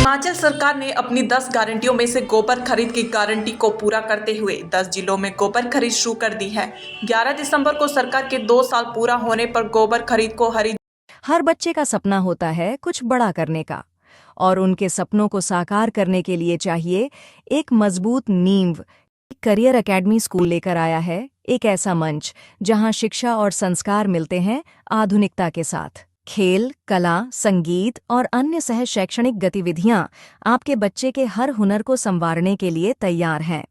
हिमाचल सरकार ने अपनी 10 गारंटियों में से गोबर खरीद की गारंटी को पूरा करते हुए 10 जिलों में गोबर खरीद शुरू कर दी है। 11 दिसंबर को सरकार के 2 साल पूरा होने पर गोबर खरीद को हरी। हर बच्चे का सपना होता है कुछ बड़ा करने का, और उनके सपनों को साकार करने के लिए चाहिए एक मजबूत नींव। करियर एकेडमी स्कूल लेकर आया है एक ऐसा मंच जहां शिक्षा और संस्कार मिलते हैं आधुनिकता के साथ। खेल, कला, संगीत और अन्य सह शैक्षणिक गतिविधियां आपके बच्चे के हर हुनर को संवारने के लिए तैयार हैं।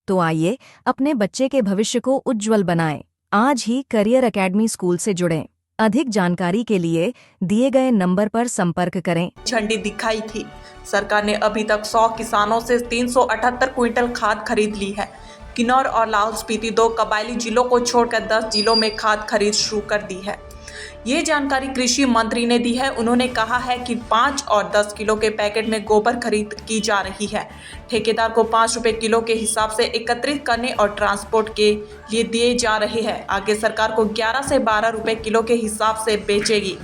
तो आइए अपने बच्चे के भविष्य को उज्जवल बनाएं। आज ही करियर एकेडमी स्कूल से जुड़ें। अधिक जानकारी के लिए दिए गए नंबर पर संपर्क करें। झंडी दिखाई थी। सरकार ने अभी तक 100 किसानों से 378 क्विंटल खाद खरीद ली है। किन्नौर और लाहौल स्पीति 2 कबायली जिलों को छोड़कर 10 जिलों में खाद खरीद शुरू कर दी है। ये जानकारी कृषि मंत्री ने दी है। उन्होंने कहा है कि 5 और 10 किलो के पैकेट में गोबर खरीद की जा रही है। ठेकेदार को 5 रुपए किलो के हिसाब से एकत्रित करने और ट्रांसपोर्ट के लिए दिए जा रहे हैं। आगे सरकार को 11 से 12 रुपए किलो के हिसाब से बेचेगी।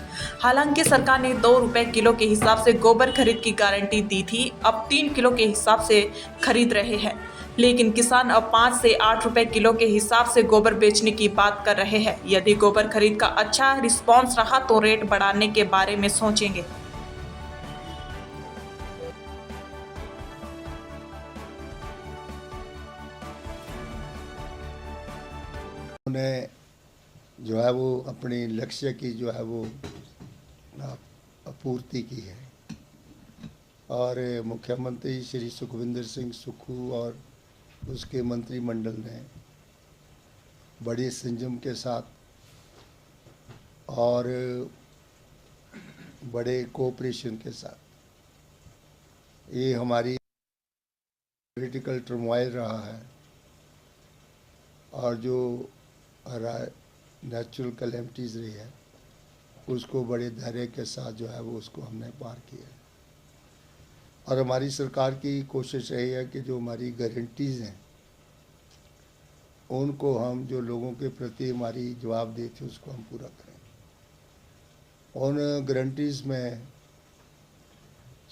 हालांकि सरकार ने 2 रुपए किलो के हिसाब से गोबर खरीद की गारंटी दी थी, अब 3 किलो के हिसाब से खरीद रहे हैं। लेकिन किसान अब 5 से 8 रुपए किलो के हिसाब से गोबर बेचने की बात कर रहे हैं। यदि गोबर खरीद का अच्छा रिस्पॉन्स रहा तो रेट बढ़ाने के बारे में सोचेंगे। उन्हें जो है वो अपनी लक्ष्य की जो है वो पूर्ति की है, और मुख्यमंत्री श्री सुखविंदर सिंह सुक्खू और उसके मंत्रिमंडल ने बड़े संयम के साथ और बड़े कोऑपरेशन के साथ ये हमारी पॉलिटिकल टर्मोइल रहा है और जो नेचुरल कैलेमिटीज़ रही है उसको बड़े धैर्य के साथ जो है वो उसको हमने पार किया है। और हमारी सरकार की कोशिश रही है कि जो हमारी गारंटीज़ हैं उनको हम जो लोगों के प्रति हमारी जवाबदेही थी उसको हम पूरा करें। उन गारंटीज़ में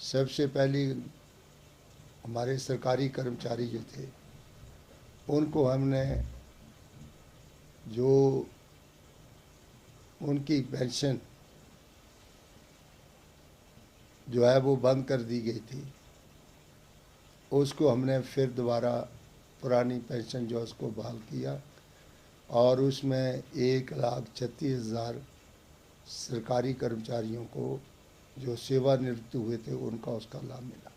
सबसे पहली हमारे सरकारी कर्मचारी जो थे उनको हमने जो उनकी पेंशन जो है वो बंद कर दी गई थी उसको हमने फिर दोबारा पुरानी पेंशन जो उसको बहाल किया, और उसमें 1,36,000 सरकारी कर्मचारियों को जो सेवानिवृत्त हुए थे उनका उसका लाभ मिला।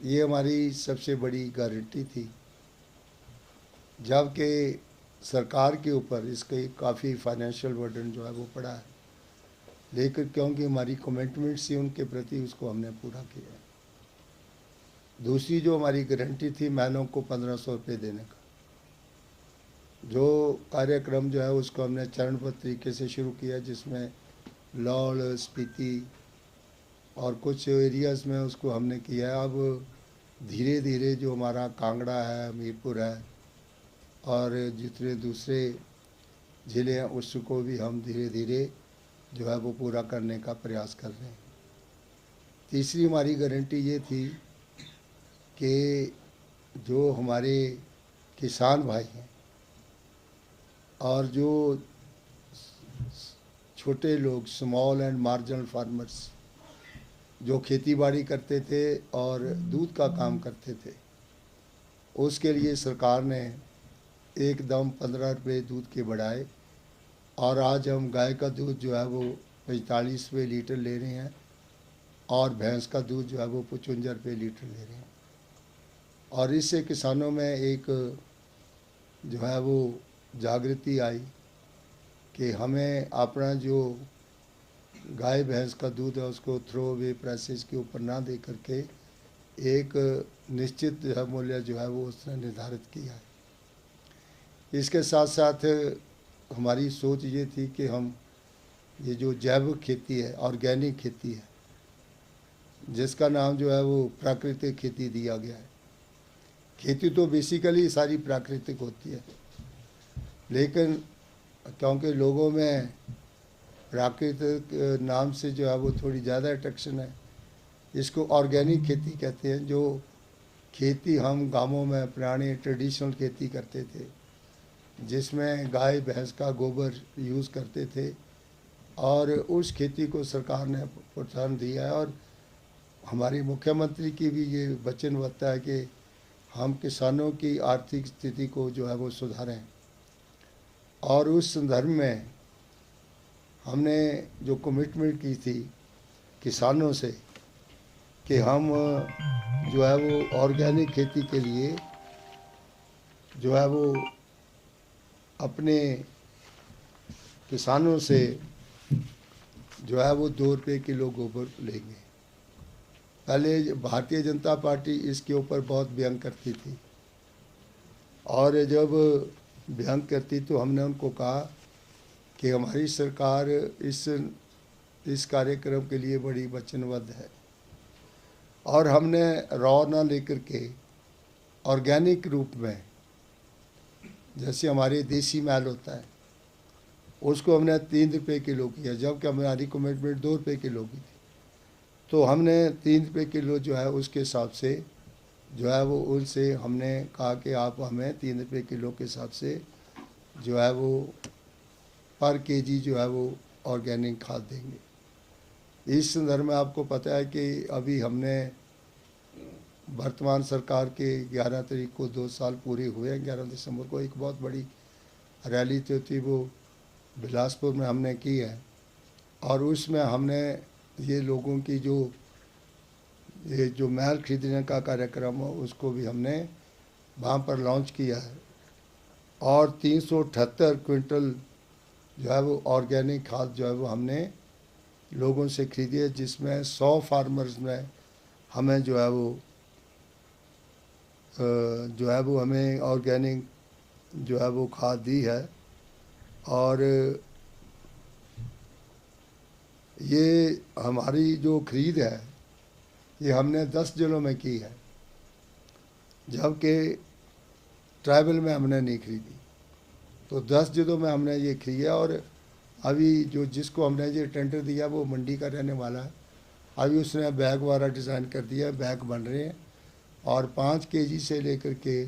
ये हमारी सबसे बड़ी गारंटी थी, जबकि सरकार के ऊपर इसके काफ़ी फाइनेंशियल बर्डन जो है वो पड़ा है, लेकिन क्योंकि हमारी कमिटमेंट्स थी उनके प्रति उसको हमने पूरा किया। दूसरी जो हमारी गारंटी थी महीनों को 1500 रुपये देने का, जो कार्यक्रम जो है उसको हमने चरणबद्ध तरीके से शुरू किया, जिसमें लाहौल स्पीति और कुछ एरियाज़ में उसको हमने किया है। अब धीरे धीरे जो हमारा कांगड़ा है, हमीरपुर है और जितने दूसरे ज़िले हैं उसको भी हम धीरे धीरे जो है वो पूरा करने का प्रयास कर रहे हैं। तीसरी हमारी गारंटी ये थी कि जो हमारे किसान भाई हैं और जो छोटे लोग स्मॉल एंड मार्जिनल फार्मर्स जो खेती बाड़ी करते थे और दूध का काम करते थे, उसके लिए सरकार ने एकदम 15 रुपये दूध के बढ़ाए, और आज हम गाय का दूध जो है वो 45 रुपये लीटर ले रहे हैं और भैंस का दूध जो है वो 55 रुपये लीटर ले रहे हैं। और इससे किसानों में एक जो है वो जागृति आई कि हमें अपना जो गाय भैंस का दूध है उसको थ्रो अवे प्राइसेस के ऊपर ना दे करके एक निश्चित मूल्य जो है वो उसने निर्धारित किया है। इसके साथ साथ हमारी सोच ये थी कि हम ये जो जैविक खेती है, ऑर्गेनिक खेती है, जिसका नाम जो है वो प्राकृतिक खेती दिया गया है। खेती तो बेसिकली सारी प्राकृतिक होती है, लेकिन क्योंकि लोगों में प्राकृतिक नाम से जो है वो थोड़ी ज़्यादा अट्रैक्शन है, इसको ऑर्गेनिक खेती कहते हैं। जो खेती हम गांवों में पुरानी ट्रेडिशनल खेती करते थे, जिसमें गाय भैंस का गोबर यूज़ करते थे, और उस खेती को सरकार ने प्रोत्साहन दिया है। और हमारी मुख्यमंत्री की भी ये वचनबद्धता है कि हम किसानों की आर्थिक स्थिति को जो है वो सुधारें। और उस संदर्भ में हमने जो कमिटमेंट की थी किसानों से कि हम जो है वो ऑर्गेनिक खेती के लिए जो है वो अपने किसानों से जो है वो 2 रुपये किलो गोबर लेंगे। पहले भारतीय जनता पार्टी इसके ऊपर बहुत व्यंग करती थी, और जब व्यंग करती तो हमने उनको कहा कि हमारी सरकार इस कार्यक्रम के लिए बड़ी वचनबद्ध है, और हमने रॉ ना लेकर के ऑर्गेनिक रूप में, जैसे हमारे देसी मैल होता है, उसको हमने 3 रुपये किलो किया, जबकि हमारी कमिटमेंट 2 रुपये किलो की थी। तो हमने 3 रुपये किलो जो है उसके हिसाब से जो है वो उनसे हमने कहा कि आप हमें 3 रुपये किलो के हिसाब से जो है वो पर केजी जो है वो ऑर्गेनिक खाद देंगे। इस संदर्भ में आपको पता है कि अभी हमने वर्तमान सरकार के 11 तारीख को 2 साल पूरे हुए हैं। 11 दिसंबर को एक बहुत बड़ी रैली जो थी वो बिलासपुर में हमने की है, और उसमें हमने ये लोगों की जो मैल खरीदने का कार्यक्रम हो उसको भी हमने वहाँ पर लॉन्च किया है। और 378 क्विंटल जो है वो ऑर्गेनिक खाद जो है वो हमने लोगों से खरीदी है, जिसमें 100 फार्मर्स में हमें जो है वो हमें ऑर्गेनिक जो है वो खाद दी है। और ये हमारी जो खरीद है ये हमने 10 जिलों में की है, जबकि ट्राइबल में हमने नहीं खरीदी। तो 10 जिलों में हमने ये खरीदी है, और अभी जिसको हमने ये टेंडर दिया वो मंडी का रहने वाला है। अभी उसने बैग वाला डिज़ाइन कर दिया है, बैग बन रहे हैं, और 5 केजी से लेकर के